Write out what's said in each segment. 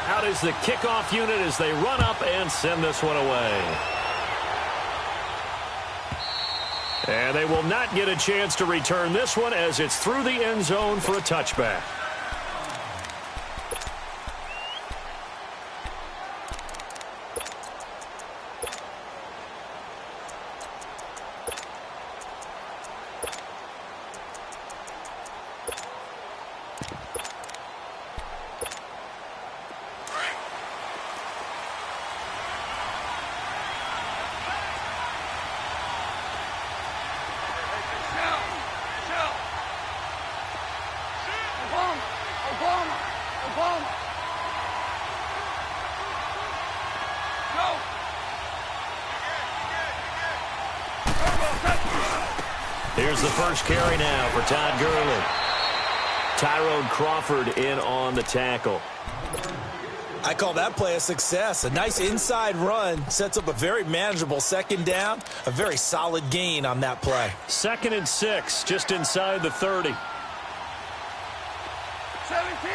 Out is the kickoff unit as they run up and send this one away. And they will not get a chance to return this one as it's through the end zone for a touchback. Here's the first carry now for Todd Gurley. Tyrone Crawford in on the tackle. I call that play a success. A nice inside run sets up a very manageable second down. A very solid gain on that play. 2nd and 6, just inside the 30. 17.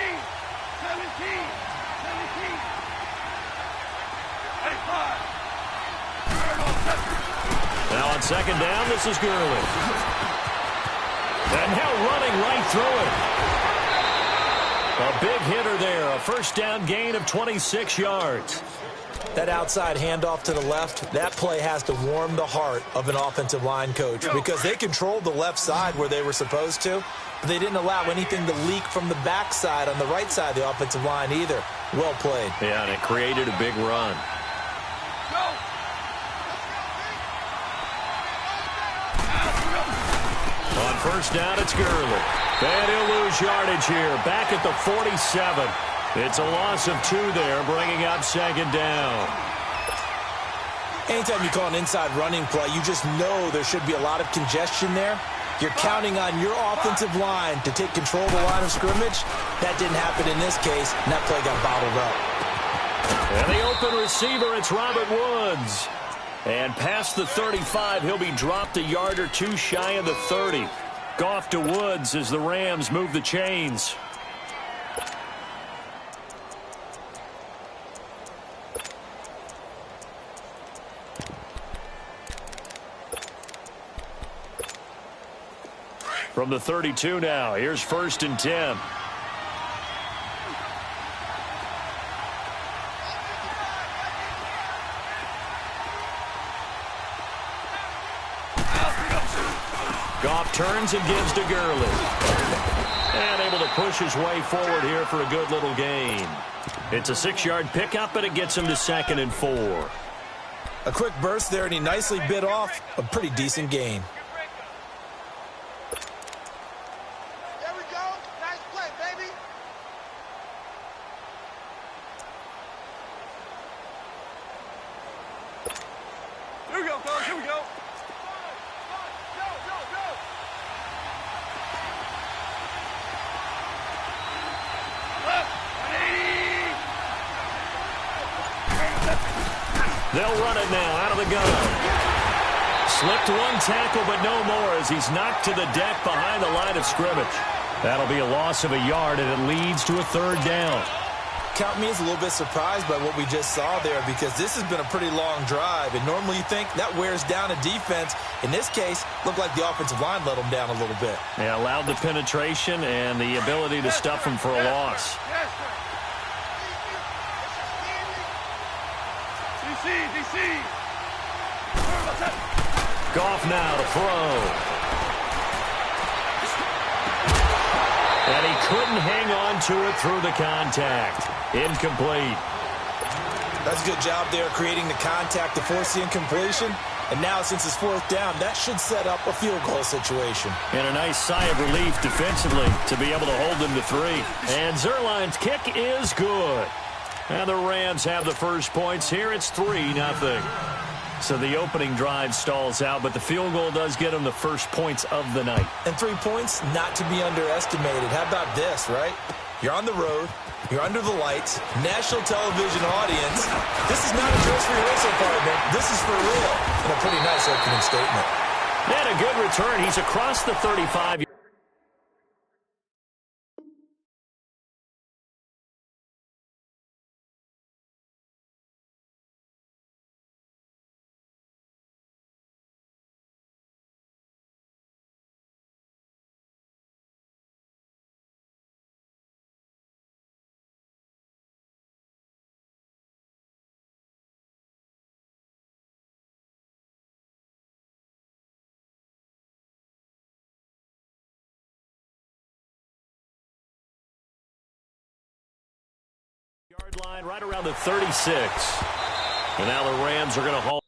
Now on second down, this is Gurley. And now running right through it. A big hitter there. A first down gain of 26 yards. That outside handoff to the left, that play has to warm the heart of an offensive line coach because they controlled the left side where they were supposed to, but they didn't allow anything to leak from the backside on the right side of the offensive line either. Well played. Yeah, and it created a big run. On first down, it's Gurley. And he'll lose yardage here. Back at the 47. It's a loss of 2 there, bringing up second down. Anytime you call an inside running play, you just know there should be a lot of congestion there. You're counting on your offensive line to take control of the line of scrimmage. That didn't happen in this case, and that play got bottled up. And the open receiver, it's Robert Woods. And past the 35, he'll be dropped a yard or 2 shy of the 30. Goff to Woods as the Rams move the chains. From the 32 now, here's 1st and 10. Goff turns and gives to Gurley. And able to push his way forward here for a good little gain. It's a 6-yard pickup, and it gets him to 2nd and 4. A quick burst there, and he nicely bit off a pretty decent gain. There we go. Nice play, baby. Here we go, fellas. Here we go. They'll run it now out of the gun. Slipped 1 tackle, but no more as he's knocked to the deck behind the line of scrimmage. That'll be a loss of a yard, and it leads to a 3rd down. Count me as a little bit surprised by what we just saw there because this has been a pretty long drive, and normally you think that wears down a defense. In this case, looked like the offensive line let them down a little bit. Yeah, allowed the penetration and the ability to stuff him for a loss. DC. Goff now to throw. And he couldn't hang on to it through the contact. Incomplete. That's a good job there creating the contact to force the incompletion. And now since it's 4th down, that should set up a field goal situation. And a nice sigh of relief defensively to be able to hold them to 3. And Zerline's kick is good. And the Rams have the first points here. It's 3-0. So the opening drive stalls out, but the field goal does get them the first points of the night. And 3 points not to be underestimated. How about this, right? You're on the road. You're under the lights. National television audience. This is not a dress rehearsal, partner. This is for real. And a pretty nice opening statement. And a good return. He's across the 35. Line right around the 36. And now the Rams are going to hold.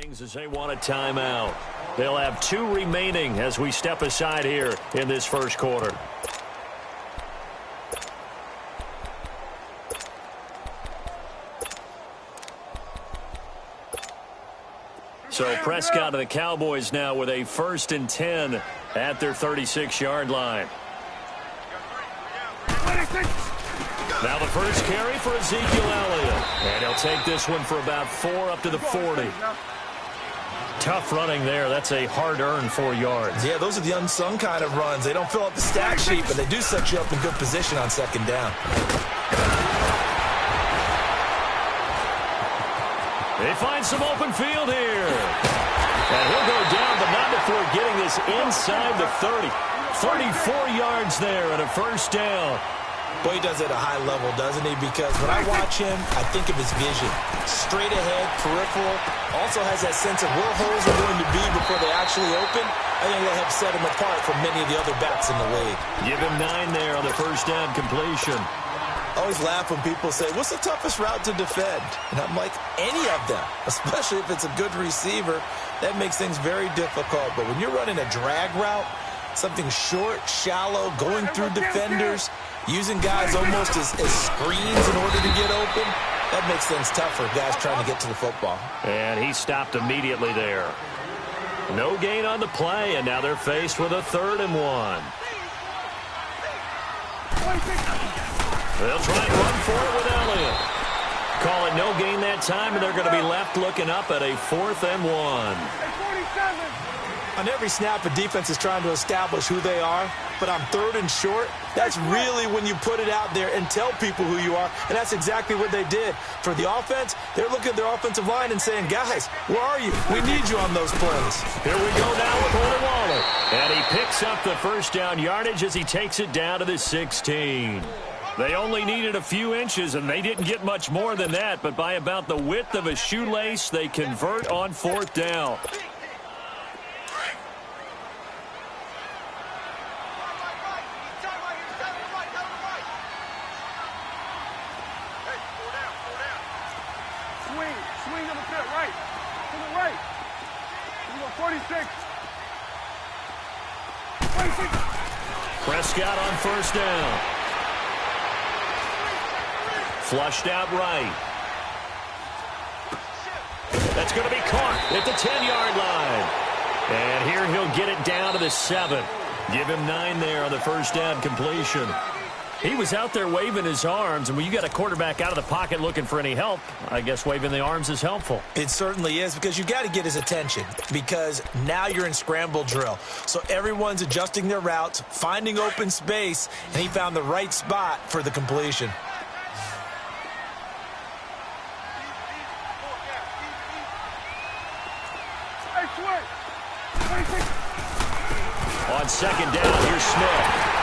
Things as they want a timeout. They'll have 2 remaining as we step aside here in this first quarter. So Prescott and the Cowboys now with a 1st and 10 at their 36-yard line. Now the first carry for Ezekiel Elliott. And he'll take this one for about 4 up to the 40. Tough running there. That's a hard-earned 4 yards. Yeah, those are the unsung kind of runs. They don't fill up the stat sheet, but they do set you up in good position on 2nd down. They find some open field here. And he'll go down, but not before getting this inside the 30. 34 yards there and a 1st down. Boy, he does it at a high level, doesn't he? Because when I watch him, I think of his vision. Straight ahead, peripheral. Also has that sense of where holes are going to be before they actually open. I think that helps set him apart from many of the other backs in the league. Give him 9 there on the 1st down completion. I always laugh when people say, what's the toughest route to defend? And I'm like, any of them, especially if it's a good receiver. That makes things very difficult. But when you're running a drag route, something short, shallow, going through defenders, using guys almost as screens in order to get open, that makes things tough for guys trying to get to the football. And he stopped immediately there. No gain on the play, and now they're faced with a 3rd and 1. They'll try and run for it with Elliott. Call it no gain that time, and they're going to be left looking up at a 4th and 1. On every snap, a defense is trying to establish who they are, but on 3rd and short, that's really when you put it out there and tell people who you are, and that's exactly what they did. For the offense, they're looking at their offensive line and saying, guys, where are you? We need you on those plays. Here we go now with Waller. And he picks up the 1st down yardage as he takes it down to the 16. They only needed a few inches, and they didn't get much more than that, but by about the width of a shoelace, they convert on 4th down. Swing on the pit, right. To the right. We go 46. 46. Prescott on 1st down. Flushed out right. That's going to be caught at the 10-yard line. And here he'll get it down to the 7. Give him 9 there on the 1st down completion. He was out there waving his arms, and when you got a quarterback out of the pocket looking for any help, I guess waving the arms is helpful. It certainly is, because you got to get his attention, because now you're in scramble drill. So everyone's adjusting their routes, finding open space, and he found the right spot for the completion. On 2nd down, here's Smith.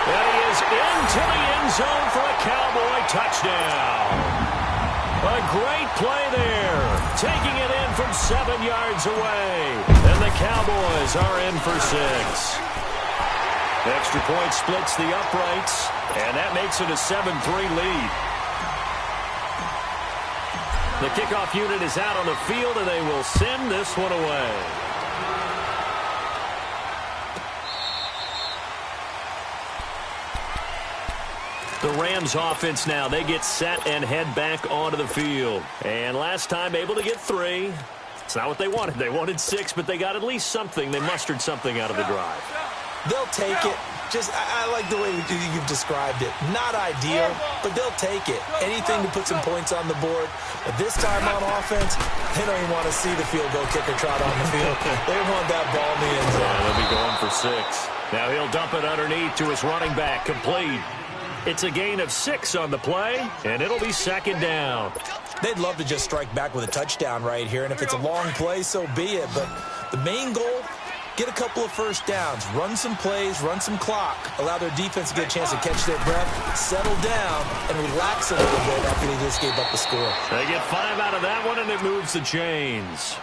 And he is into the end zone for a Cowboy touchdown. A great play there. Taking it in from 7 yards away. And the Cowboys are in for 6. Extra point splits the uprights. And that makes it a 7-3 lead. The kickoff unit is out on the field, and they will send this one away. The Rams offense now, they get set and head back onto the field. And last time able to get 3. It's not what they wanted. They wanted 6, but they got at least something. They mustered something out of the drive. They'll take it. I like the way you've described it. Not ideal, but they'll take it. Anything to put some points on the board. But this time on offense, they don't even want to see the field goal kicker trot on the field. They want that ball in the end zone. They'll be going for 6. Now he'll dump it underneath to his running back, complete. It's a gain of 6 on the play, and it'll be second down. They'd love to just strike back with a touchdown right here, and if it's a long play, so be it. But the main goal, get a couple of first downs, run some plays, run some clock, allow their defense to get a chance to catch their breath, settle down, and relax a little bit after they just gave up the score. They get 5 out of that one, and it moves the chains.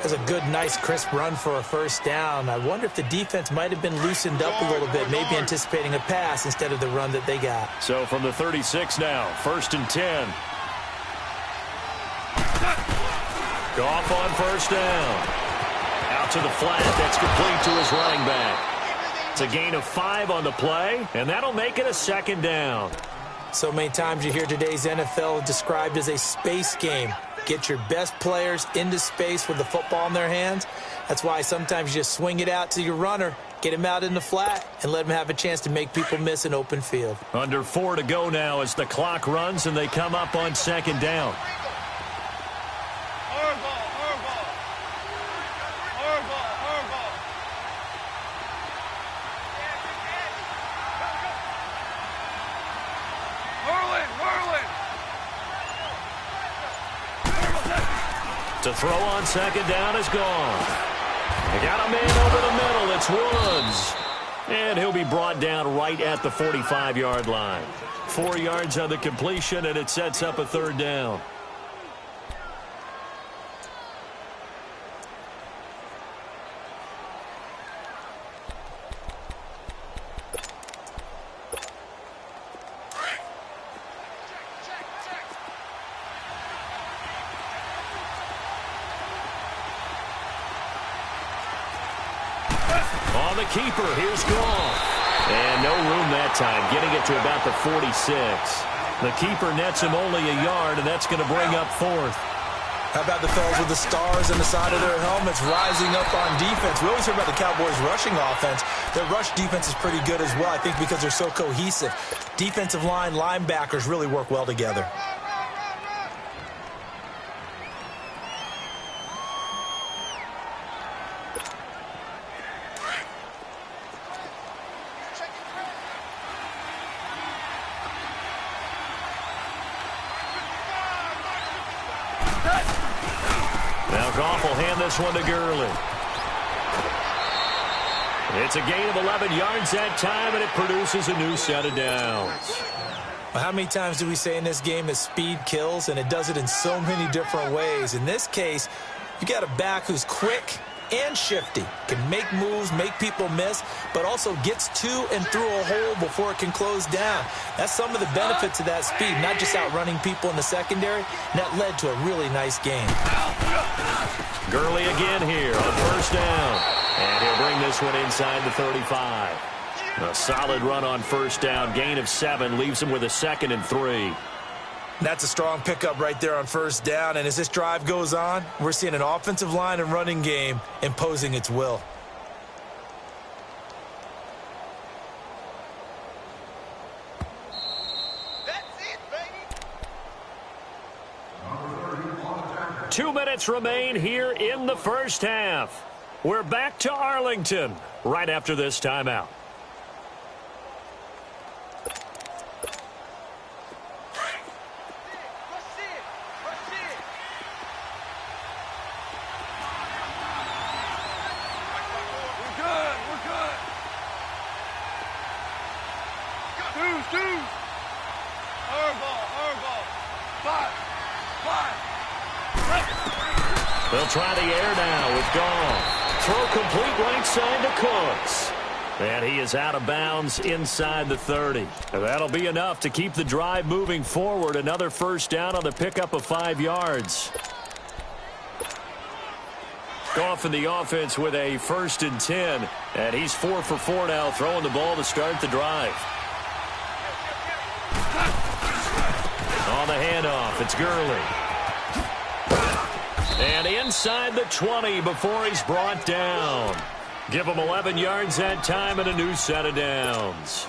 That's a good, nice, crisp run for a first down. I wonder if the defense might have been loosened up a little bit, maybe anticipating a pass instead of the run that they got. So from the 36 now, 1st and 10. Goff on first down. Out to the flat. That's complete to his running back. It's a gain of 5 on the play, and that'll make it a second down. So many times you hear today's NFL described as a space game. Get your best players into space with the football in their hands. That's why sometimes you just swing it out to your runner, get him out in the flat, and let him have a chance to make people miss an open field. Under 4 to go now as the clock runs, and they come up on second down. To throw on second down is gone. They got a man over the middle. It's Woods. And he'll be brought down right at the 45-yard line. 4 yards on the completion, and it sets up a third down. On the keeper, here's Goff. And no room that time, getting it to about the 46. The keeper nets him only a yard, and that's going to bring up 4th. How about the fellas with the stars on the side of their helmets rising up on defense? We always hear about the Cowboys' rushing offense. Their rush defense is pretty good as well, I think, because they're so cohesive. Defensive line, linebackers really work well together. Now Goff will hand this one to Gurley. It's a gain of 11 yards that time, and it produces a new set of downs. Well, how many times do we say in this game that speed kills, and it does it in so many different ways? In this case, you got a back who's quick and shifty, can make moves, make people miss, but also gets to and through a hole before it can close down. That's some of the benefits of that speed, not just outrunning people in the secondary. And that led to a really nice game. Gurley again here on first down. And he'll bring this one inside the 35. A solid run on first down. Gain of 7 leaves him with a 2nd and 3. That's a strong pickup right there on first down. And as this drive goes on, we're seeing an offensive line and running game imposing its will. That's it, baby. 2 minutes remain here in the first half. We're back to Arlington right after this timeout. They'll try the air now with Goff. Throw complete right side to Cooks. And he is out of bounds inside the 30. And that'll be enough to keep the drive moving forward. Another first down on the pickup of 5 yards. Goff in the offense with a 1st and 10. And he's 4 for 4 now, throwing the ball to start the drive. On the handoff, it's Gurley. And inside the 20 before he's brought down. Give him 11 yards that time and a new set of downs.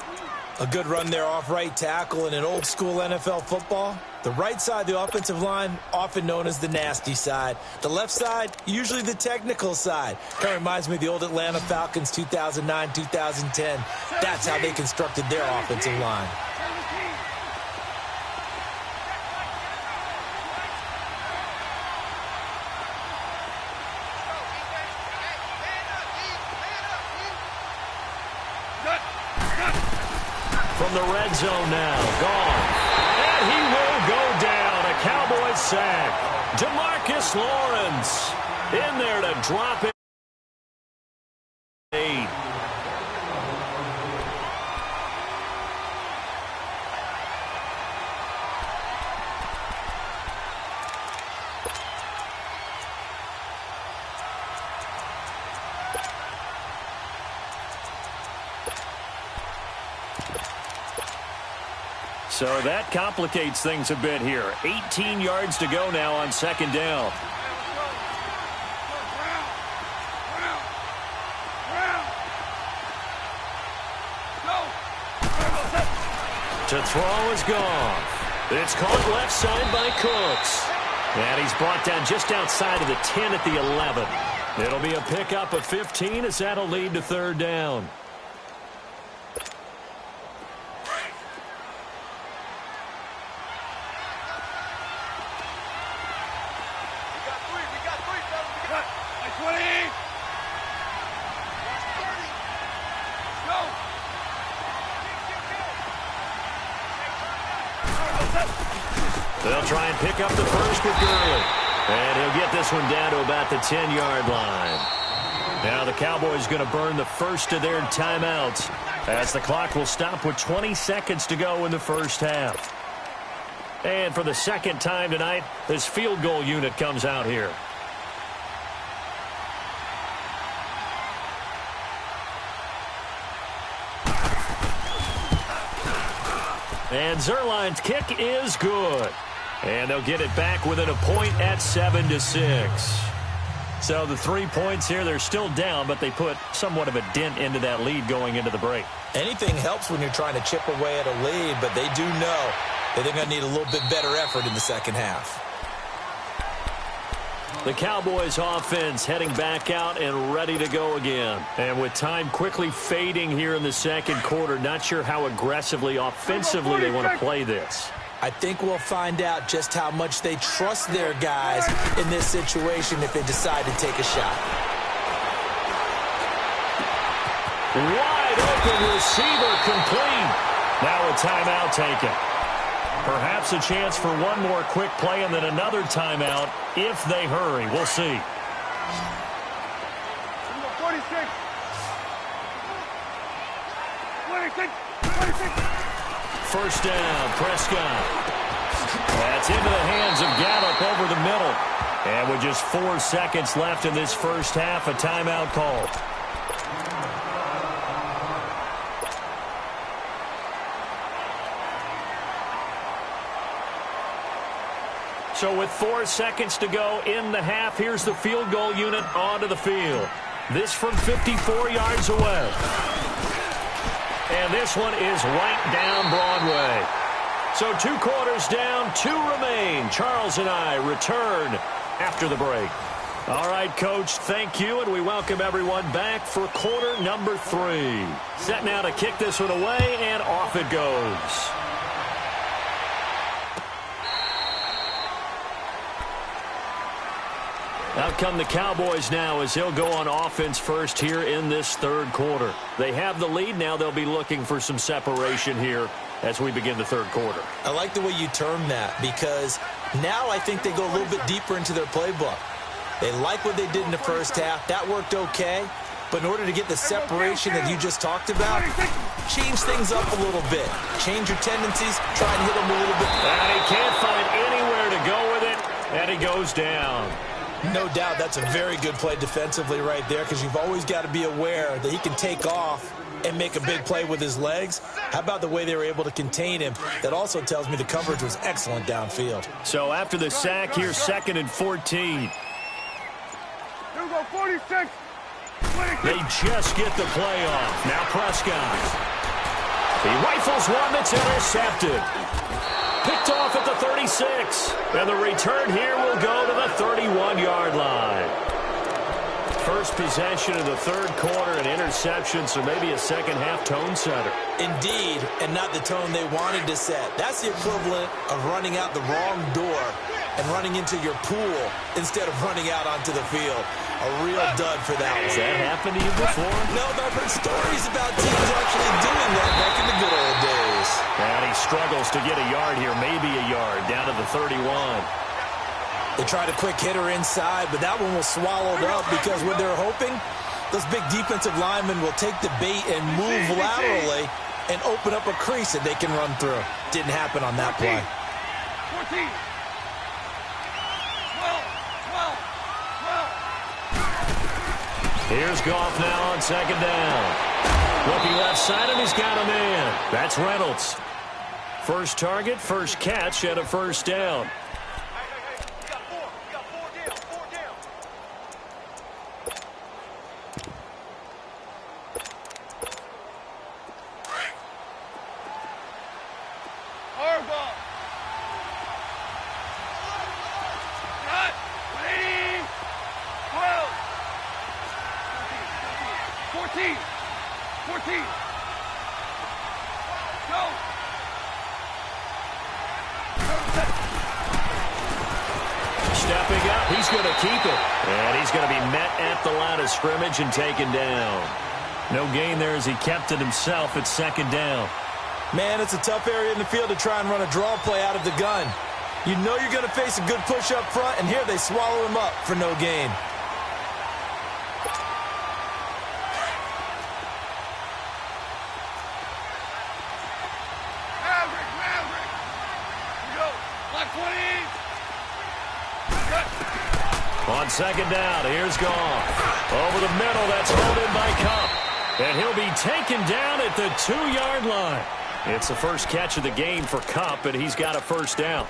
A good run there off right tackle in an old school NFL football. The right side of the offensive line, often known as the nasty side. The left side, usually the technical side. Kind of reminds me of the old Atlanta Falcons 2009-2010. That's how they constructed their offensive line. from the red zone now. Gone. And he will go down. A Cowboys sack. DeMarcus Lawrence in there to drop it. 8. So that complicates things a bit here. 18 yards to go now on second down. To throw is gone. It's caught left side by Cooks. And he's brought down just outside of the 10 at the 11. It'll be a pickup of 15 as that'll lead to third down. They'll try and pick up the first with Gurley. And he'll get this one down to about the 10-yard line. Now the Cowboys going to burn the first of their timeouts as the clock will stop with 20 seconds to go in the first half. And for the second time tonight, this field goal unit comes out here. And Zerline's kick is good. And they'll get it back within a point at 7-6. So the 3 points here, they're still down, but they put somewhat of a dent into that lead going into the break. Anything helps when you're trying to chip away at a lead, but they do know that they're going to need a little bit better effort in the second half. The Cowboys offense heading back out and ready to go again. And with time quickly fading here in the second quarter, not sure how aggressively, offensively they want to play this. I think we'll find out just how much they trust their guys in this situation if they decide to take a shot. Wide open receiver complete. Now a timeout taken. Perhaps a chance for one more quick play and then another timeout if they hurry. We'll see. 46. 26. First down, Prescott. That's into the hands of Gallup over the middle. And with just 4 seconds left in this first half, a timeout called. So with 4 seconds to go in the half, here's the field goal unit onto the field. This from 54 yards away. And this one is right down Broadway. So 2 quarters down, 2 remain. Charles and I return after the break. All right, Coach, thank you, and we welcome everyone back for quarter number 3. Set now to kick this one away, and off it goes. Out come the Cowboys now as they'll go on offense first here in this third quarter. They have the lead. Now they'll be looking for some separation here as we begin the third quarter. I like the way you term that because now I think they go a little bit deeper into their playbook. They like what they did in the first half. That worked okay. But in order to get the separation that you just talked about, change things up a little bit. Change your tendencies. Try and hit them a little bit. And he can't find anywhere to go with it, and he goes down. No doubt that's a very good play defensively right there because you've always got to be aware that he can take off and make a big play with his legs. How about the way they were able to contain him? That also tells me the coverage was excellent downfield. So after the sack here, 2nd and 14. Here we go, 46. They just get the play off. Now Prescott. He rifles one that's intercepted. Picked off at the 36. And the return here will go to the 31-yard line. First possession of the third quarter, an interception, so maybe a second-half tone setter. Indeed, and not the tone they wanted to set. That's the equivalent of running out the wrong door and running into your pool instead of running out onto the field. A real dud for that one. Has that happened to you before? No, but I've heard stories about teams actually doing that back in the good old days. struggles to get a yard here, maybe a yard, down to the 31. They tried a quick hitter inside, but that one was swallowed up because what they're hoping, those big defensive linemen will take the bait and move laterally and open up a crease that they can run through. Didn't happen on that play. 14. 12. Here's Goff now on second down. Looking left side, and he's got a man. That's Reynolds. First target, first catch, and a first down. We got four. We got four down. Four down. Hard ball. Cut. 180. 12. 14. 14. Go. Stepping up, he's going to keep it. And he's going to be met at the line of scrimmage and taken down. No gain there as he kept it himself at second down. Man, it's a tough area in the field to try and run a draw play out of the gun. You know you're going to face a good push up front, and here they swallow him up for no gain. Maverick. Here we go. Black 20. On second down, here's Goff. Over the middle, that's held in by Kupp. And he'll be taken down at the 2-yard line. It's the first catch of the game for Kupp, and he's got a first down.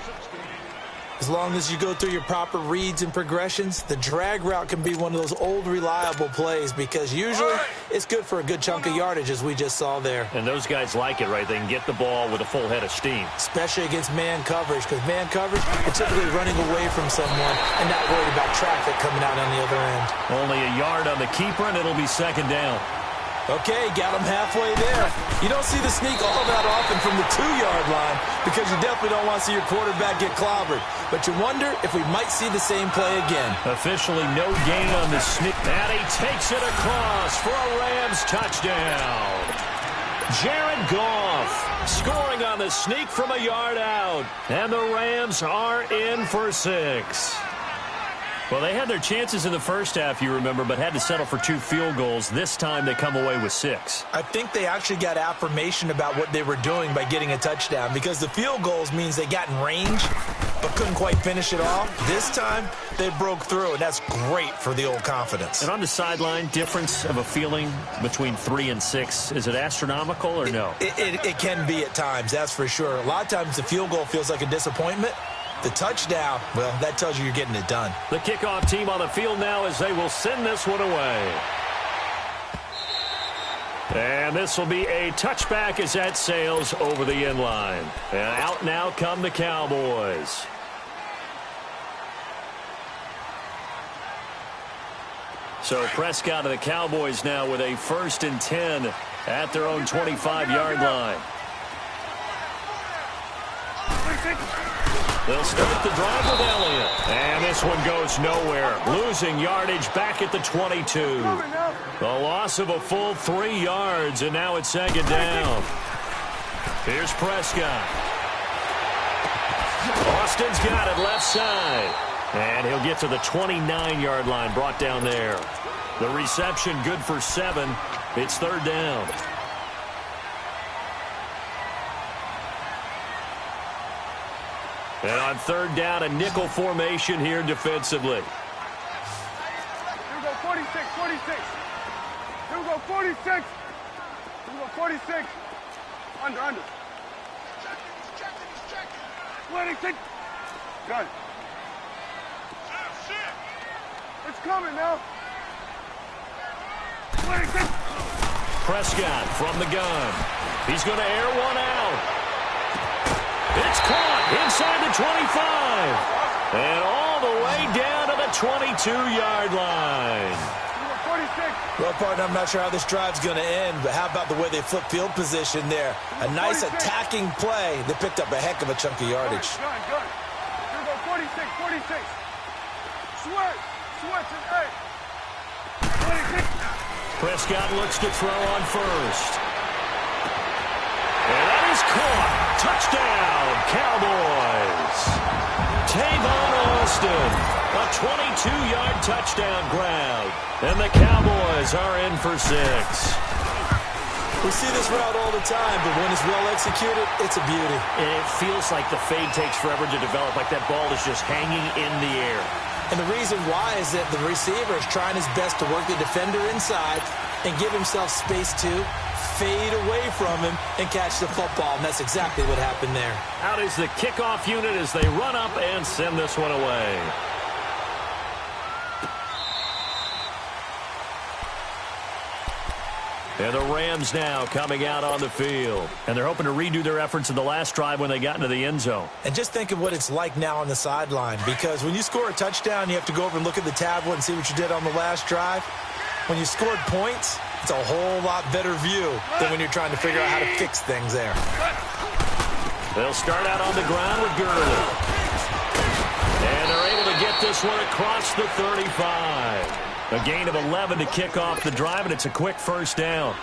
As long as you go through your proper reads and progressions, the drag route can be one of those old reliable plays because usually it's good for a good chunk of yardage, as we just saw there. And those guys like it, right? They can get the ball with a full head of steam. Especially against man coverage, because man coverage, you're typically running away from someone and not worried about traffic coming out on the other end. Only a yard on the keeper, and it'll be second down. Okay, got him halfway there. You don't see the sneak all that often from the 2-yard line because you definitely don't want to see your quarterback get clobbered. But you wonder if we might see the same play again. Officially no gain on the sneak. And he takes it across for a Rams touchdown. Jared Goff scoring on the sneak from a yard out. And the Rams are in for 6. Well, they had their chances in the first half, you remember, but had to settle for 2 field goals. This time they come away with 6. I think they actually got affirmation about what they were doing by getting a touchdown because the field goals means they got in range but couldn't quite finish it off. This time they broke through, and that's great for the old confidence. And on the sideline, difference of a feeling between 3 and 6, is it astronomical or no? It can be at times, that's for sure. A lot of times the field goal feels like a disappointment. The touchdown, well, that tells you you're getting it done. The kickoff team on the field now as they will send this one away. And this will be a touchback as that sails over the end line. And out now come the Cowboys. So Prescott and the Cowboys now with a 1st and 10 at their own 25-yard line. They'll start the drive with Elliott. And this one goes nowhere. Losing yardage back at the 22. The loss of a full 3 yards, and now it's second down. Here's Prescott. Austin's got it left side. And he'll get to the 29-yard line, brought down there. The reception good for 7. It's third down. And on third down, a nickel formation here defensively. Here we go, 46, 46. Here we go, 46. Here we go, 46. Under. 26. Got it. It's coming now. 26. Prescott from the gun. He's going to air one out. It's caught inside the 25. And all the way down to the 22-yard line. Well, partner, I'm not sure how this drive's going to end, but how about the way they flip field position there? A nice attacking play that picked up a heck of a chunk of yardage. Good. Here we go, 46. Switch, and 26. Prescott looks to throw on first. And that is caught. Touchdown. Tavon Austin, a 22-yard touchdown grab. And the Cowboys are in for 6. We see this route all the time, but when it's well executed, it's a beauty. It feels like the fade takes forever to develop, like that ball is just hanging in the air. And the reason why is that the receiver is trying his best to work the defender inside and give himself space to fade away from him and catch the football, and that's exactly what happened there. Out is the kickoff unit as they run up and send this one away. And the Rams now coming out on the field. And they're hoping to redo their efforts in the last drive when they got into the end zone. And just think of what it's like now on the sideline, because when you score a touchdown, you have to go over and look at the tablet and see what you did on the last drive. When you scored points, it's a whole lot better view than when you're trying to figure out how to fix things there. They'll start out on the ground with Gurley. And they're able to get this one across the 35. A gain of 11 to kick off the drive, and it's a quick first down.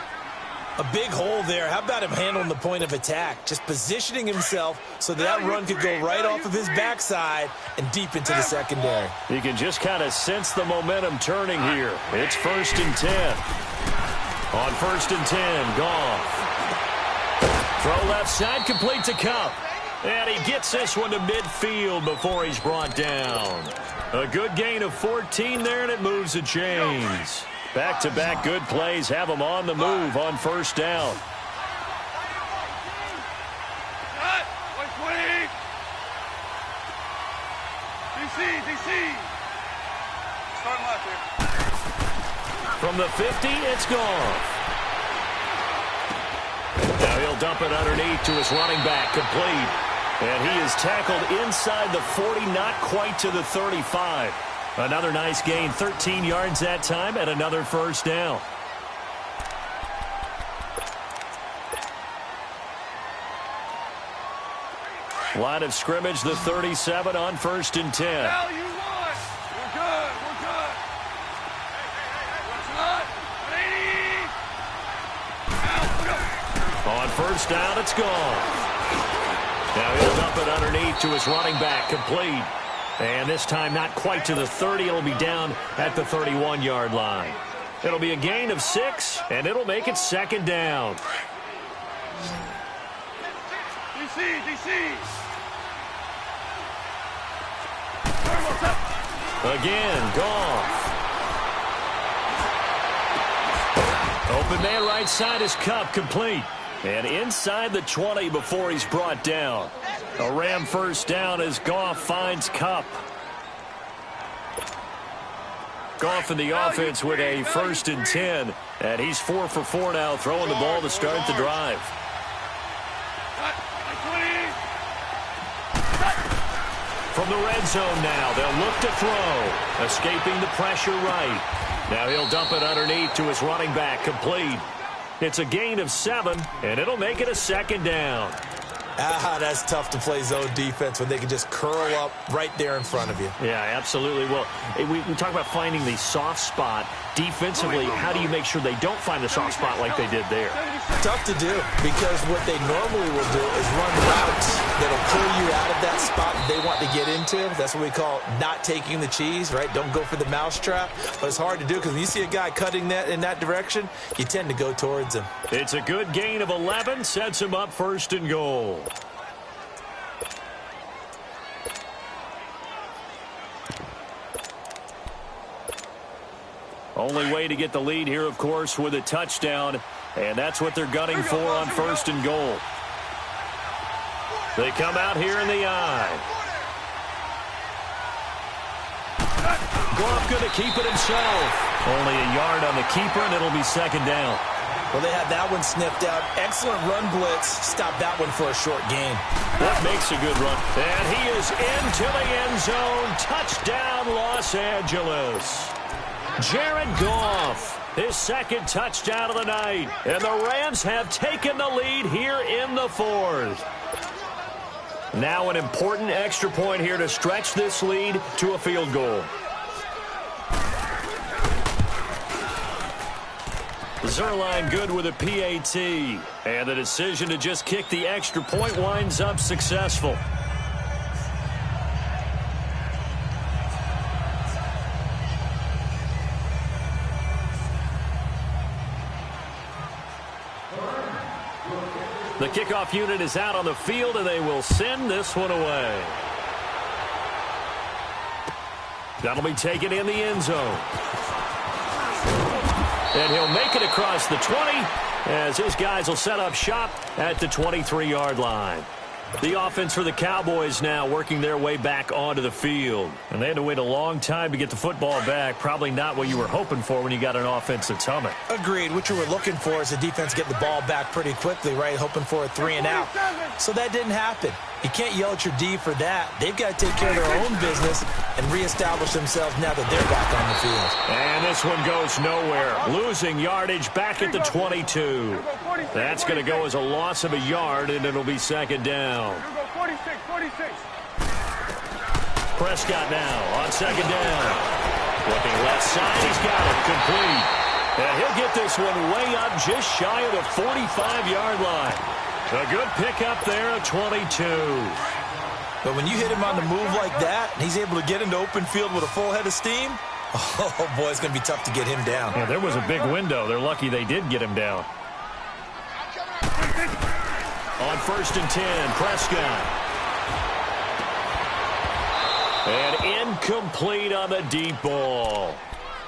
A big hole there. How about him handling the point of attack? Just positioning himself so that run could go right off of his backside and deep into the secondary. You can just kind of sense the momentum turning here. It's 1st and 10. On 1st and 10, Goff. Throw left side, complete to Kupp. And he gets this one to midfield before he's brought down. A good gain of 14 there, and it moves the chains. Back-to-back good plays have them on the move on first down. DC. Starting left here. From the 50, it's Goff. Now he'll dump it underneath to his running back, complete. And he is tackled inside the 40, not quite to the 35. Another nice gain, 13 yards that time, and another first down. Line of scrimmage, the 37 on 1st and 10. Hell, you won. We're good. On first down, it's gone. Now he'll dump it underneath to his running back, complete. And this time not quite to the 30. It'll be down at the 31-yard line. It'll be a gain of 6, and it'll make it 2nd down. DC. Again, Goff. Open man right side is Kupp, complete. And inside the 20 before he's brought down. A Ram first down as Goff finds Kupp. Goff in the offense with a 1st and 10. And he's 4 for 4 now, throwing the ball to start the drive. From the red zone now, they'll look to throw. Escaping the pressure right. Now he'll dump it underneath to his running back, complete. It's a gain of 7, and it'll make it a 2nd down. That's tough to play zone defense when they can just curl up right there in front of you. Yeah, absolutely. Well, we talk about finding the soft spot. Defensively, how do you make sure they don't find the soft spot like they did there? Tough to do, because what they normally will do is run routes that'll pull you out of that spot that they want to get into. That's what we call not taking the cheese, right? Don't go for the mousetrap. But it's hard to do because when you see a guy cutting that in that direction, you tend to go towards him. It's a good gain of 11, sets him up 1st and goal. Only way to get the lead here, of course, with a touchdown, and that's what they're gunning for on 1st and goal. They come out here in the eye. Goff going to keep it himself. Only a yard on the keeper, and it'll be 2nd down. Well, they had that one sniffed out. Excellent run blitz. Stop that one for a short gain. What makes a good run? And he is into the end zone. Touchdown, Los Angeles. Jared Goff, his 2nd touchdown of the night. And the Rams have taken the lead here in the 4th. Now an important extra point here to stretch this lead to a field goal. Zerline good with a PAT. And the decision to just kick the extra point winds up successful. The kickoff unit is out on the field, and they will send this one away. That'll be taken in the end zone. And he'll make it across the 20 as his guys will set up shop at the 23-yard line. The offense for the Cowboys now working their way back onto the field. And they had to wait a long time to get the football back. Probably not what you were hoping for when you got an offense that's humming. Agreed. What you were looking for is the defense getting the ball back pretty quickly, right? Hoping for a 3-and-out. So that didn't happen. You can't yell at your D for that. They've got to take care of their own business and reestablish themselves now that they're back on the field. And this one goes nowhere. Losing yardage back at the 22. That's going to go as a loss of a yard, and it'll be second down. 46. Prescott now on second down. Looking left side, he's got it. Complete. And he'll get this one way up just shy of the 45-yard line. A good pickup there at 22. But when you hit him on the move like that, and he's able to get into open field with a full head of steam, oh, boy, it's going to be tough to get him down. Yeah, there was a big window. They're lucky they did get him down. On 1st and 10, Prescott. And incomplete on the deep ball.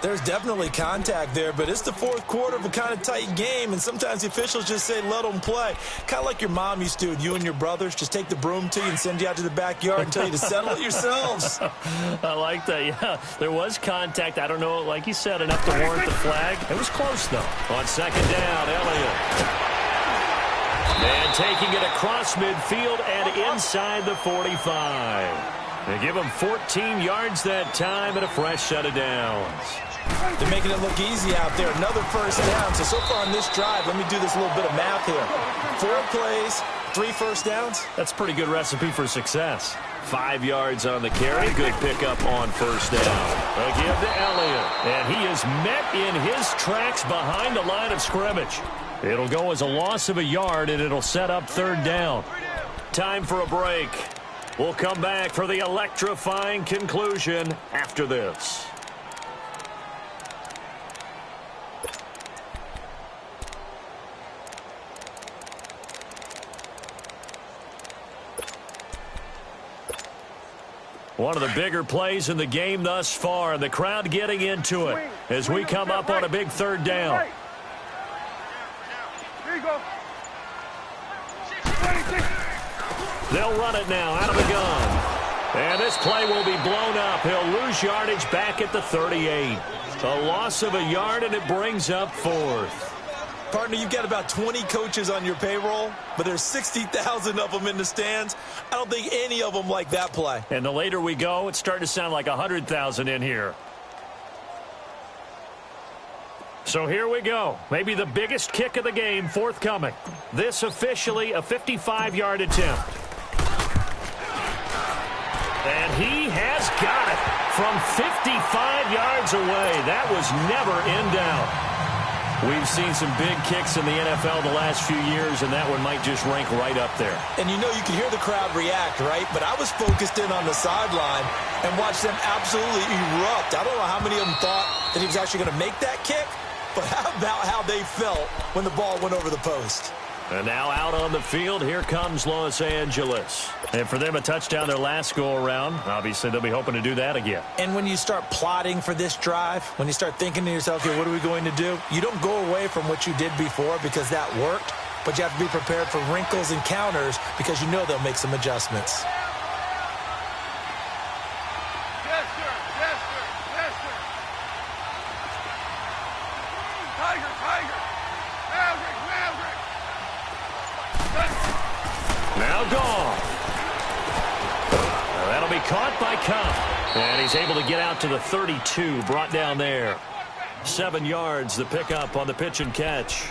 There's definitely contact there, but it's the fourth quarter of a kind of tight game, and sometimes the officials just say, let them play. Kind of like your mom used to with you and your brothers. Just take the broom to you and send you out to the backyard and tell you to settle it yourselves. I like that, yeah. There was contact. I don't know, like you said, enough to warrant the flag. It was close, though. On second down, Elliott. And taking it across midfield and inside the 45. They give him 14 yards that time and a fresh set of downs. They're making it look easy out there. Another first down. So far on this drive, let me do this little bit of math here. 4 plays, 3 first downs. That's a pretty good recipe for success. 5 yards on the carry. Good pickup on first down. A give to Elliott. And he is met in his tracks behind the line of scrimmage. It'll go as a loss of a yard, and it'll set up third down. Time for a break. We'll come back for the electrifying conclusion after this. One of the bigger plays in the game thus far, and the crowd getting into it as we come up on a big third down. Here you go. They'll run it now out of the gun. And this play will be blown up. He'll lose yardage back at the 38. A loss of a yard, and it brings up fourth. Partner, you've got about 20 coaches on your payroll, but there's 60,000 of them in the stands. I don't think any of them like that play. And the later we go, it's starting to sound like 100,000 in here. So here we go. Maybe the biggest kick of the game forthcoming. This officially a 55-yard attempt. And he has got it from 55 yards away. That was never in doubt. We've seen some big kicks in the NFL the last few years, and that one might just rank right up there. And you know, you can hear the crowd react, right? But I was focused in on the sideline and watched them absolutely erupt. I don't know how many of them thought that he was actually going to make that kick, but how about how they felt when the ball went over the post? And now out on the field, here comes Los Angeles. And for them, a touchdown their last go-around. Obviously, they'll be hoping to do that again. And when you start plotting for this drive, when you start thinking to yourself, okay, what are we going to do? You don't go away from what you did before because that worked, but you have to be prepared for wrinkles and counters because you know they'll make some adjustments. Yes, sir. Yes, sir. Yes, sir. Tiger, Tiger. Maverick, Maverick. Now gone. That'll be caught by Cup. And he's able to get out to the 32, brought down there. 7 yards, the pickup on the pitch and catch.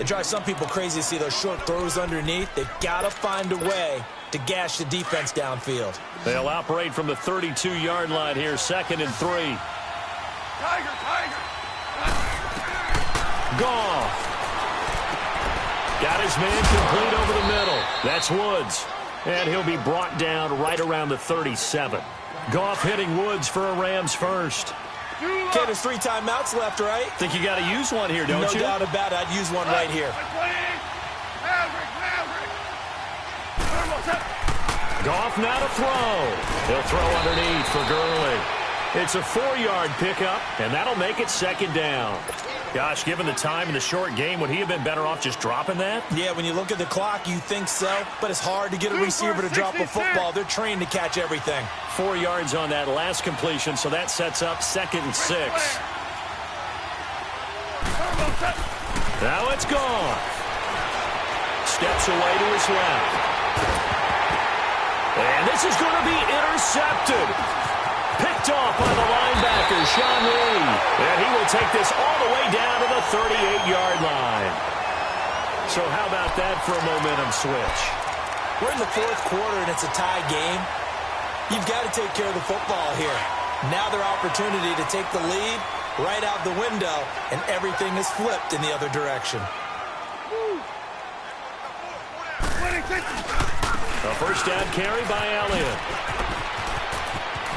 It drives some people crazy to see those short throws underneath. They've got to find a way to gash the defense downfield. They'll operate from the 32-yard line here, 2nd and 3. Tiger, Tiger. Goff. Got his man complete over the middle. That's Woods. And he'll be brought down right around the 37. Goff hitting Woods for a Rams first. Okay, there's 3 timeouts left, right? Think you got to use one here, don't you? No doubt about it. I'd use one right here. Maverick, Maverick. Goff now to throw. He'll throw underneath for Gurley. It's a 4-yard pickup, and that'll make it second down. Gosh, given the time in the short game, would he have been better off just dropping that? Yeah, when you look at the clock, you think so, but it's hard to get a receiver to drop a football. They're trained to catch everything. 4 yards on that last completion, so that sets up 2nd and 6. Now it's gone. Steps away to his left. And this is going to be intercepted. Picked off by the linebacker, Sean Lee. And he will take this all the way down to the 38-yard line. So how about that for a momentum switch? We're in the 4th quarter, and it's a tie game. You've got to take care of the football here. Now their opportunity to take the lead right out the window, and everything is flipped in the other direction. A first down carry by Elliott.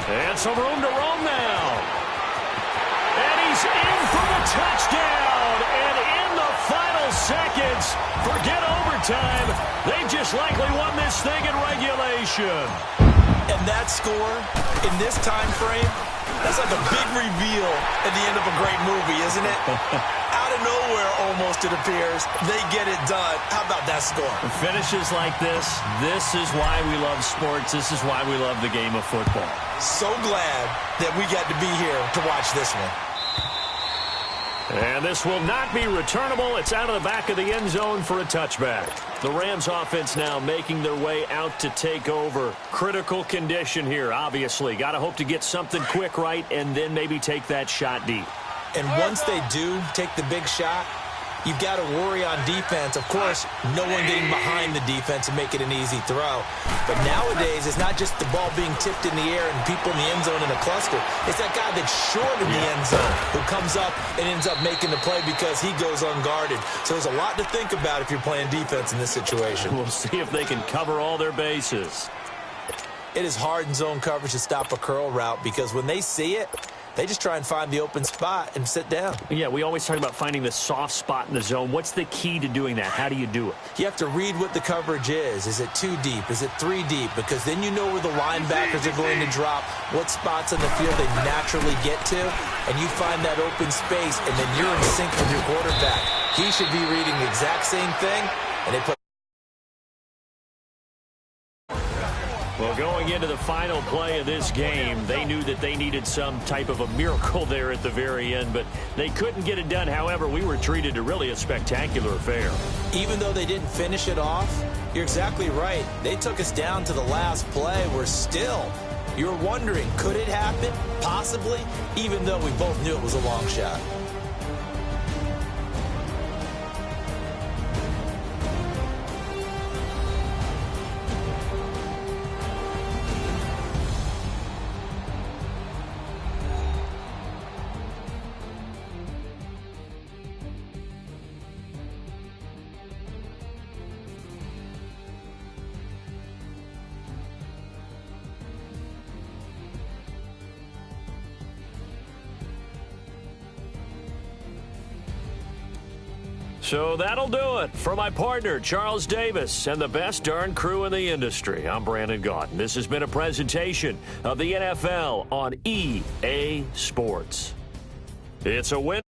And some room to roam now. And he's in for the touchdown. And in the final seconds, forget overtime. They just likely won this thing in regulation. And that score, in this time frame, that's like a big reveal at the end of a great movie, isn't it? Out of nowhere, almost, it appears. They get it done. How about that score? Finishes like this is why we love sports. This is why we love the game of football. So glad that we got to be here to watch this one. And this will not be returnable. It's out of the back of the end zone for a touchback. The Rams offense now making their way out to take over. Critical condition here, obviously. Got to hope to get something quick right and then maybe take that shot deep. And once they do take the big shot, you've got to worry on defense. Of course, no one getting behind the defense and make it an easy throw. But nowadays, it's not just the ball being tipped in the air and people in the end zone in a cluster. It's that guy that's short in the end zone who comes up and ends up making the play because he goes unguarded. So there's a lot to think about if you're playing defense in this situation. We'll see if they can cover all their bases. It is hard in zone coverage to stop a curl route because when they see it, they just try and find the open spot and sit down. Yeah, we always talk about finding the soft spot in the zone. What's the key to doing that? How do you do it? You have to read what the coverage is. Is it 2 deep? Is it 3 deep? Because then you know where the linebackers are going to drop, what spots on the field they naturally get to, and you find that open space, and then you're in sync with your quarterback. He should be reading the exact same thing, and they put. Well, going into the final play of this game, they knew that they needed some type of a miracle there at the very end, but they couldn't get it done. However, we were treated to really a spectacular affair. Even though they didn't finish it off, you're exactly right. They took us down to the last play. We're still, you're wondering, could it happen? Possibly, even though we both knew it was a long shot. So that'll do it. For my partner, Charles Davis, and the best darn crew in the industry, I'm Brandon Gaudin. This has been a presentation of the NFL on EA Sports. It's a win.